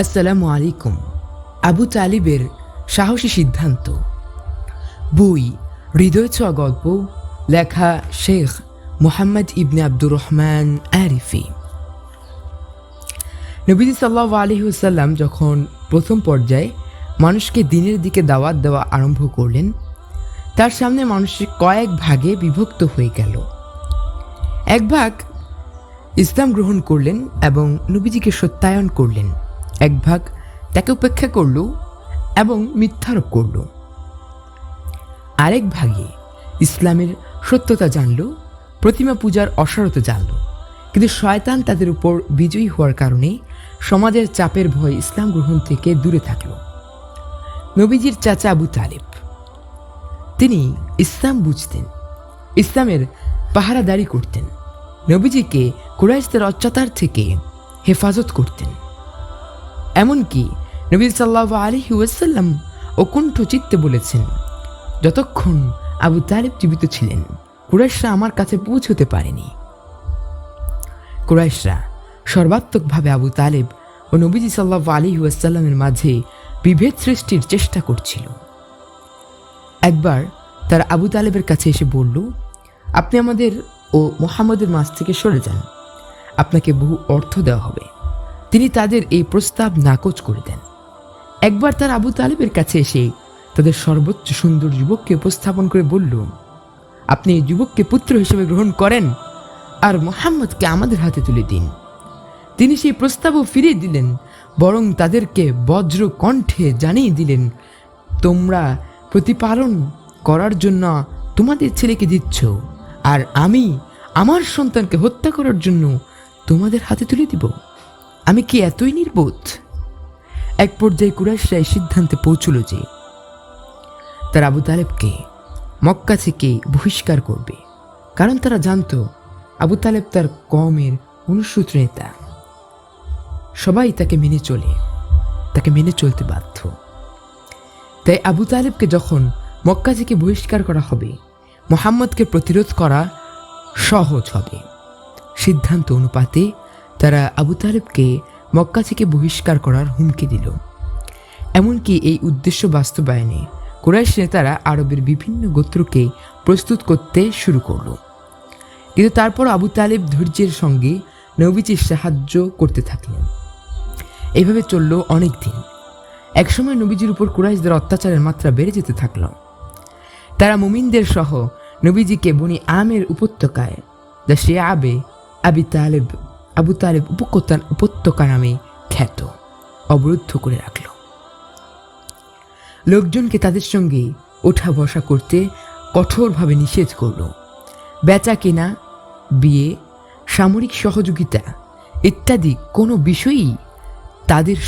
আসসালামু আলাইকুম। আবু তালিবের সাহসী সিদ্ধান্ত। বই হৃদয় ছোঁয়া গল্প, লেখা শেখ মুহাম্মদ ইবনে আব্দুর রহমান আরিফি। নবীজি সাল্লাল্লাহু আলাইহি ওয়াসাল্লাম যখন প্রথম পর্যায়ে মানুষকে দ্বীনের দিকে দাওয়াত দেওয়া আরম্ভ করলেন, তার সামনে মানুষ কয়েক ভাগে বিভক্ত হয়ে গেল। এক ভাগ ইসলাম গ্রহণ করলেন এবং নবীজিকে সত্যায়ন করলেন, এক ভাগ তাকে উপেক্ষা করল এবং মিথ্যারোপ করল। আরেক ভাগে ইসলামের সত্যতা জানল, প্রতিমা পূজার অসারতা জানল, কিন্তু শয়তান তাদের উপর বিজয়ী হওয়ার কারণে সমাজের চাপের ভয়ে ইসলাম গ্রহণ থেকে দূরে থাকল। নবীজির চাচা আবু তালিব, তিনি ইসলাম বুঝতেন, ইসলামের পাহারাদারি করতেন, নবীজিকে কুরাইশদের অত্যাচার থেকে হেফাজত করতেন। এমনকি নবী সাল্লাল্লাহু আলাইহি ওয়াসাল্লাম অকুণ্ঠ চিত্তে বলেছেন, যতক্ষণ আবু তালিব জীবিত ছিলেন কুরাইশরা আমার কাছে পৌঁছতে পারেনি। কুরাইশরা সর্বাত্মকভাবে আবু তালিব ও নবীজি সাল্লাল্লাহু আলাইহি ওয়াসাল্লামের মাঝে বিভেদ সৃষ্টির চেষ্টা করছিল। একবার তারা আবু তালিবের কাছে এসে বলল, আপনি আমাদের ও মুহাম্মদের মাঝ থেকে সরে যান, আপনাকে বহু অর্থ দেওয়া হবে। তিনি তাদের এই প্রস্তাব নাকচ করে দেন। একবার তার আবু তালিবের কাছে এসে তাদের সর্বোচ্চ সুন্দর যুবককে উপস্থাপন করে বলল, আপনি এই যুবককে পুত্র হিসেবে গ্রহণ করেন আর মুহাম্মদকে আমাদের হাতে তুলে দিন। তিনি সেই প্রস্তাবও ফিরিয়ে দিলেন, বরং তাদেরকে বজ্র কণ্ঠে জানিয়ে দিলেন, তোমরা প্রতিপালন করার জন্য তোমাদের ছেলেকে দিচ্ছ, আর আমি আমার সন্তানকে হত্যা করার জন্য তোমাদের হাতে তুলে দিব। আমি কি এতই নির্বোধ? এক পর্যায়ে কুরাইশরা এই সিদ্ধান্তে পৌঁছল যে তার আবু তালেবকে মক্কা থেকে বহিষ্কার করবে, কারণ তারা জানত আবু তালেব তার কওমের অনুসূত নেতা। সবাই তাকে মেনে চলতে বাধ্য। তাই আবু তালেবকে যখন মক্কা থেকে বহিষ্কার করা হবে, মুহাম্মদকে প্রতিরোধ করা সহজ হবে। সিদ্ধান্ত অনুপাতে তারা আবু তালেবকে মক্কা থেকে বহিষ্কার করার হুমকি দিল। এমনকি এই উদ্দেশ্য বাস্তবায়নে কুরাইশ নেতারা আরবের বিভিন্ন গোত্রকে প্রস্তুত করতে শুরু করল। কিন্তু তারপর আবু তালেব ধৈর্যের সঙ্গে নবীজির সাহায্য করতে থাকলেন। এইভাবে চলল অনেক দিন। একসময় নবীজির উপর কুরাইশদের অত্যাচারের মাত্রা বেড়ে যেতে থাকল। তারা মুমিনদের সহ নবীজিকে বনি আমের উপত্যকায়, যা সে আবু তালেব উপত্যকা নামে খ্যাত, অবরুদ্ধ করে রাখল। লোকজনকে তাদের সঙ্গে ওঠা বসা করতে কঠোরভাবে নিষেধ করল। বেচা কেনা, বিয়ে, সামরিক সহযোগিতা ইত্যাদি কোনো বিষয়ই তাদের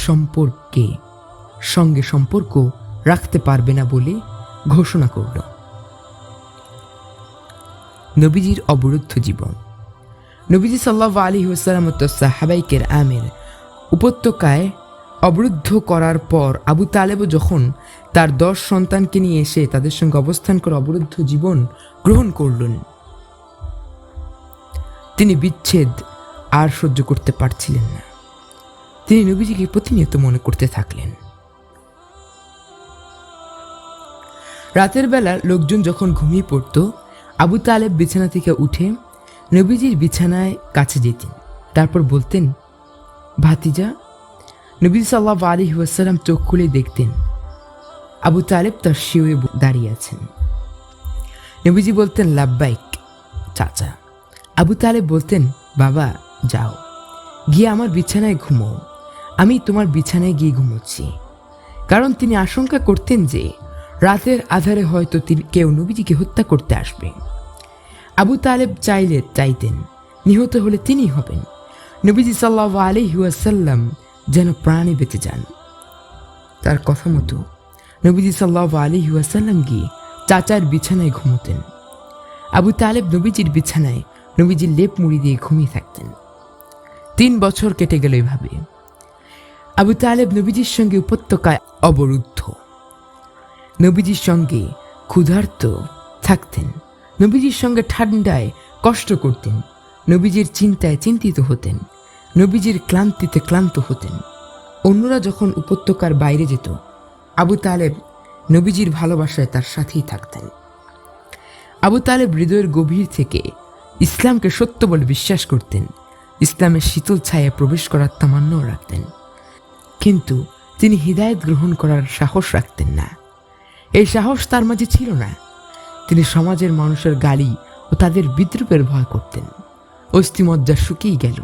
সঙ্গে সম্পর্ক রাখতে পারবে না বলে ঘোষণা করল। নবীজির অবরুদ্ধ জীবন। নবীজি সাল্লাল্লাহু আলাইহি ওয়াসাল্লাম ও সাহাবায়ে কেরামের উপত্যকায় অবরুদ্ধ করার পর আবু তালেবও যখন তার 10 সন্তানকে নিয়ে এসে তাদের সঙ্গে অবস্থান করে অবরুদ্ধ জীবন গ্রহণ করলেন, তিনি বিচ্ছেদ আর সহ্য করতে পারছিলেন না। তিনি নবীজিকে প্রতিনিয়ত মনে করতে থাকলেন। রাতের বেলা লোকজন যখন ঘুমিয়ে পড়ত, আবু তালেব বিছানা থেকে উঠে নবীজির বিছানায় কাছে যেতেন, তারপর বলতেন, ভাতিজা। নবী সাল্লাল্লাহু আলাইহি ওয়াসাল্লাম চোখ খুলে দেখতেন আবু তালেব তার শিওয়ে দাঁড়িয়ে আছেন। নবীজি বলতেন, লাব্বাইক চাচা। আবু তালেব বলতেন, বাবা যাও, গিয়ে আমার বিছানায় ঘুমো, আমি তোমার বিছানায় গিয়ে ঘুমোচ্ছি। কারণ তিনি আশঙ্কা করতেন যে রাতের আধারে হয়তো কেউ নবীজিকে হত্যা করতে আসবে। আবু তালেব চাইতেন নিহত হলে তিনিই হবেন, নবীজি সাল্লাল্লাহু আলাইহি ওয়াসাল্লাম যেন প্রাণে বেঁচে যান। তার কথা মতো নবীজি সাল্লাল্লাহু আলাইহি ওয়াসাল্লাম গিয়ে চাচার বিছানায় ঘুমোতেন। আবু তালেব নবীজির বিছানায় নবীজির লেপ মুড়ি দিয়ে ঘুমিয়ে থাকতেন। 3 বছর কেটে গেল এভাবে। আবু তালেব নবীজির সঙ্গে উপত্যকায় অবরুদ্ধ, নবীজির সঙ্গে ক্ষুধার্ত থাকতেন, নবীজির সঙ্গে ঠান্ডায় কষ্ট করতেন, নবীজির চিন্তায় চিন্তিত হতেন, নবীজির ক্লান্তিতে ক্লান্ত হতেন। অন্যরা যখন উপত্যকার বাইরে যেত, আবু তালেব নবীজির ভালোবাসায় তার সাথেই থাকতেন। আবু তালেব হৃদয়ের গভীর থেকে ইসলামকে সত্য বলে বিশ্বাস করতেন, ইসলামের শীতল ছায়ায় প্রবেশ করার তামান্নাও রাখতেন, কিন্তু তিনি হিদায়াত গ্রহণ করার সাহস রাখতেন না। এই সাহস তার মাঝে ছিল না। তিনি সমাজের মানুষের গালি ও তাদের বিদ্রুপের ভয় করতেন। অস্থিমজ্জা শুকিয়ে গেল,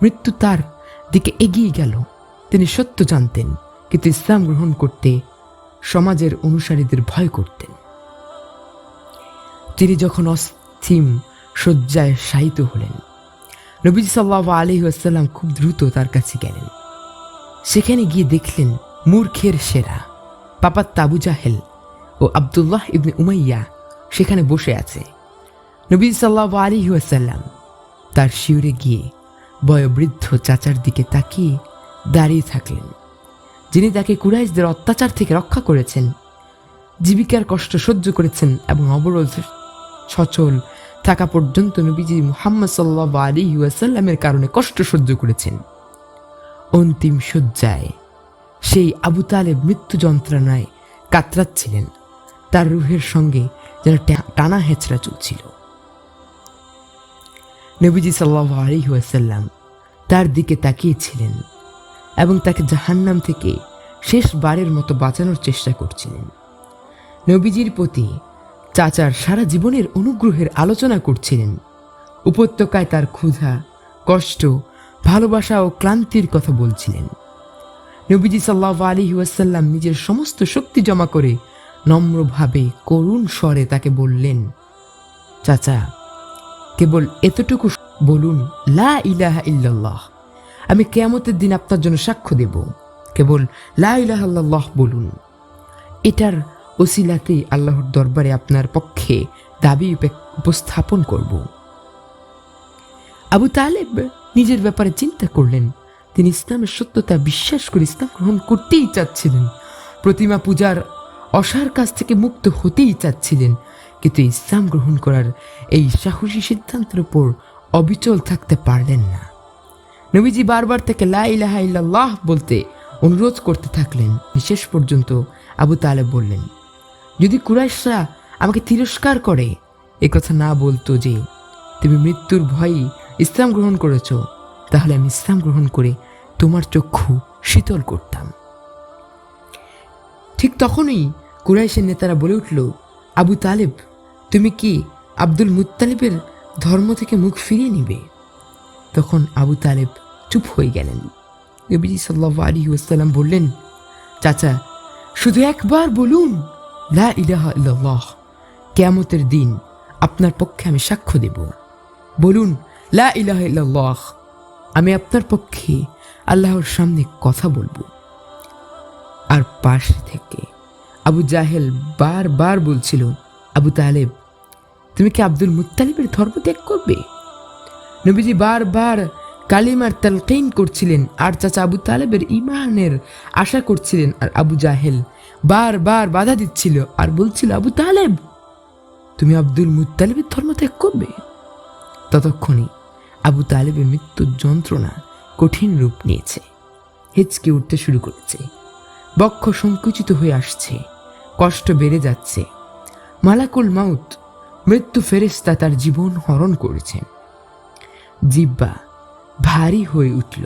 মৃত্যু তার দিকে এগিয়ে গেল। তিনি সত্য জানতেন, কিন্তু ইসলাম গ্রহণ করতে সমাজের অনুসারীদের ভয় করতেন। তিনি যখন অস্থিম শয্যায় শায়িত হলেন, নবীজি সাল্লাল্লাহু আলাইহি ওয়াসাল্লাম খুব দ্রুত তার কাছে গেলেন। সেখানে গিয়ে দেখলেন মূর্খের সেরা পাপাত্তা আবু জাহেল ও আব্দুল্লাহ ইবনে উমাইয়া সেখানে বসে আছে। নবীজি সাল্লাল্লাহু আলাইহি ওয়াসাল্লাম তার শিউরে গিয়ে বয়োবৃদ্ধ চাচার দিকে তাকিয়ে দাঁড়িয়ে থাকলেন, যিনি তাকে কুরাইশদের অত্যাচার থেকে রক্ষা করেছেন, জীবিকার কষ্ট সহ্য করেছেন এবং অবরোধ সচল থাকা পর্যন্ত নবীজি মুহাম্মদ সাল্লাল্লাহু আলাইহি ওয়াসাল্লামের কারণে কষ্ট সহ্য করেছেন। অন্তিম শয্যায় সেই আবু তালেব মৃত্যু যন্ত্রণায় কাতরাচ্ছিলেন। তার রূহের সঙ্গে যেন টানা হেঁচড়া চলছিল। নবীজি সাল্লাল্লাহু আলাইহি ওয়াসাল্লাম তার দিকে তাকিয়েছিলেন এবং তাকে জাহান্নাম থেকে শেষবারের মতো বাঁচানোর চেষ্টা করছিলেন। নবীজির প্রতি চাচার সারা জীবনের অনুগ্রহের আলোচনা করছিলেন। উপত্যকায় তার ক্ষুধা, কষ্ট, ভালোবাসা ও ক্লান্তির কথা বলছিলেন। নবীজি সাল্লাল্লাহু আলাইহি ওয়াসাল্লাম নিজের সমস্ত শক্তি জমা করে নম্রভাবে করুণ স্বরে তাকে বললেন, চাচা, কেবল এতটুকু বলুন, লা ইলাহা ইল্লাল্লাহ। আমি কিয়ামতের দিন আপনার জন্য সাক্ষ্য দেব। কেবল লা ইলাহা ইল্লাল্লাহ বলুন। এটার ওসিলাতেই আল্লাহর দরবারে আপনার পক্ষে দাবি উপস্থাপন করব। আবু তালেব নিজের ব্যাপারে চিন্তা করলেন। তিনি ইসলামের সত্যতা বিশ্বাস করে ইসলাম গ্রহণ করতেই চাচ্ছিলেন, প্রতিমা পূজার অসার কাছ থেকে মুক্ত হতেই চাচ্ছিলেন, কিন্তু ইসলাম গ্রহণ করার এই সাহসী সিদ্ধান্তের উপর অবিচল থাকতে পারলেন না। নবীজি বারবার তাকে লা ইলাহা ইল্লাল্লাহ বলতে অনুরোধ করতে থাকলেন। শেষ পর্যন্ত আবু তালেব বললেন, যদি কুরাইশরা আমাকে তিরস্কার করে, একথা না বলতো যে তুমি মৃত্যুর ভয়ে ইসলাম গ্রহণ করেছ, তাহলে আমি ইসলাম গ্রহণ করে তোমার চক্ষু শীতল করতাম। ঠিক তখনই কুরাইশের নেতারা বলে উঠল, আবু তালেব, তুমি কি আব্দুল মুত্তালিবের ধর্ম থেকে মুখ ফিরিয়ে নিবে? তখন আবু তালেব চুপ হয়ে গেলেন। নবীজি সাল্লাল্লাহু আলাইহি ওয়াসাল্লাম বললেন, চাচা, শুধু একবার বলুন, লা ইলাহা ইল্লাল্লাহ। কিয়ামতের দিন আপনার পক্ষে আমি সাক্ষ্য দেব। বলুন, লা ইলাহা ইল্লাল্লাহ। আমি আপনার পক্ষে আল্লাহর সামনে কথা বলবো। আর পাশে থেকে আবু জাহেল বারবার বলছিল, আবু তালেব, তুমি কি আব্দুল মুত্তালিবের ধর্ম ত্যাগ করবে? নবীজি বারবার কালিমার তালকিন করছিলেন, আর চাচা আবু তালেবের ঈমানের আশা করছিলেন, আর আবু জাহেল বারবার বাধা দিচ্ছিল আর বলছিল, আবু তালেব, তুমি আব্দুল মুত্তালিবের ধর্ম ত্যাগ করবে। ততক্ষণে আবু তালেবের মৃত্যুর যন্ত্রণা কঠিন রূপ নিয়েছে, হেঁচকে উঠতে শুরু করেছে, বক্ষ সংকুচিত হয়ে আসছে, কষ্ট বেড়ে যাচ্ছে। মালাকুল মাউত, মৃত্যু ফেরেশতা তার জীবন হরণ করেছেন। জিহ্বা ভারী হয়ে উঠল,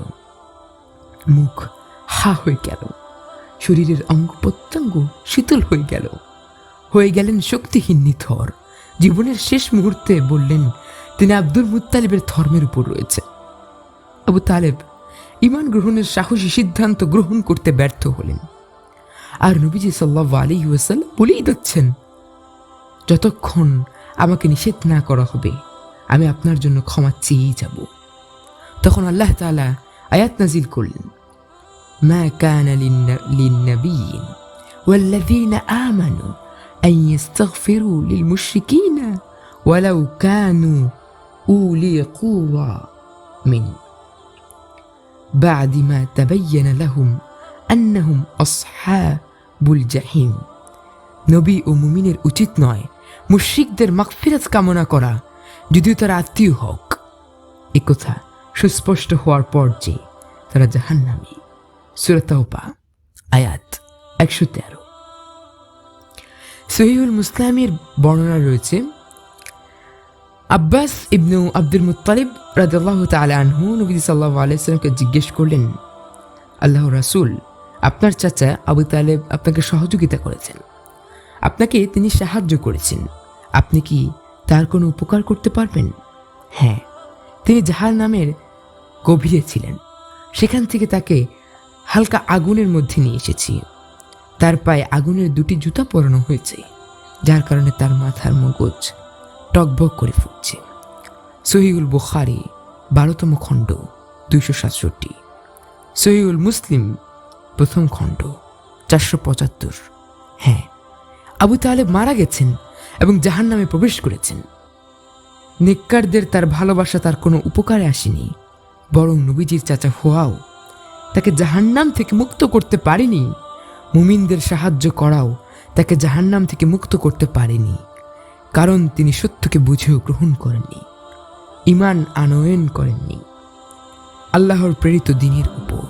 মুখ হা হয়ে গেল, শরীরের অঙ্গ প্রত্যঙ্গ শীতল হয়ে গেলেন শক্তিহীন নিথর। জীবনের শেষ মুহূর্তে বললেন তিনি আব্দুল মুত্তালিবের ধর্মের উপর রয়েছে। আবু তালেব ঈমান গ্রহণের সাহসী সিদ্ধান্ত গ্রহণ করতে ব্যর্থ হলেন। আর নবীজি সাল্লাল্লাহু আলাইহি ওয়াসাল্লাম বলেই যাচ্ছেন, যতক্ষণ আমাকে নিষেধ না করা হবে, আমি আপনার জন্য ক্ষমা চেয়েই যাব। তখন আল্লাহ তাআলা আয়াত নাজিল করলেন, মা কানা লিন-নাবিয়্যিন ওয়াল্লাযীনা আমানু আন ইস্তাগফিরু লিল-মুশরিকিনা ওয়ালাউ কানু উলি কুওয়া মিন বা'দি মা তাবায়্যানা লাহুম আন্নাহুম আসহাবুল জাহিম। নবী ও মুমিনের উচিত নয় মুশরিকদের মাগফিরাত কামনা করা, যদিও তারা আত্মীয় হোক। একথা সুস্পষ্ট হওয়ার পর যে তারা জাহান্নামী, সূরা তাওবা আয়াত 113। সহিহুল মুসলিমের বর্ণনা রয়েছে, আব্বাস ইবনু আব্দুল মুত্তালিব রাদিয়াল্লাহু তাআলা আনহু নবী সাল্লাল্লাহু আলাইহি ওয়াসাল্লামকে জিজ্ঞেস করলেন, আল্লাহর রাসূল, আপনার চাচা আবু তালেব আপনাকে সহযোগিতা করেছেন, আপনাকে তিনি সাহায্য করেছেন, আপনি কি তার কোনো উপকার করতে পারবেন? হ্যাঁ, তিনি জাহান্নামের গভীরে ছিলেন, সেখান থেকে তাকে হালকা আগুনের মধ্যে নিয়ে এসেছি। তার পায়ে আগুনের 2টি জুতা পরানো হয়েছে, যার কারণে তার মাথার মগজ টকবক করে ফুটছে। সহিহুল বুখারী 12তম খণ্ড 267, সহিহুল মুসলিম 1ম খণ্ড 475। হ্যাঁ, আবু তালেব মারা গেছেন এবং জাহান্নামে প্রবেশ করেছেন। নেককারদের তার ভালোবাসা তার কোনো উপকারে আসেনি, বরং নবীজির চাচা হওয়াও তাকে জাহান্নাম থেকে মুক্ত করতে পারেনি। মুমিনদের সাহায্য করাও তাকে জাহান্নাম থেকে মুক্ত করতে পারেনি, কারণ তিনি সত্যকে বুঝেও গ্রহণ করেননি, ঈমান আনয়ন করেননি আল্লাহর প্রেরিত দ্বীনের উপর।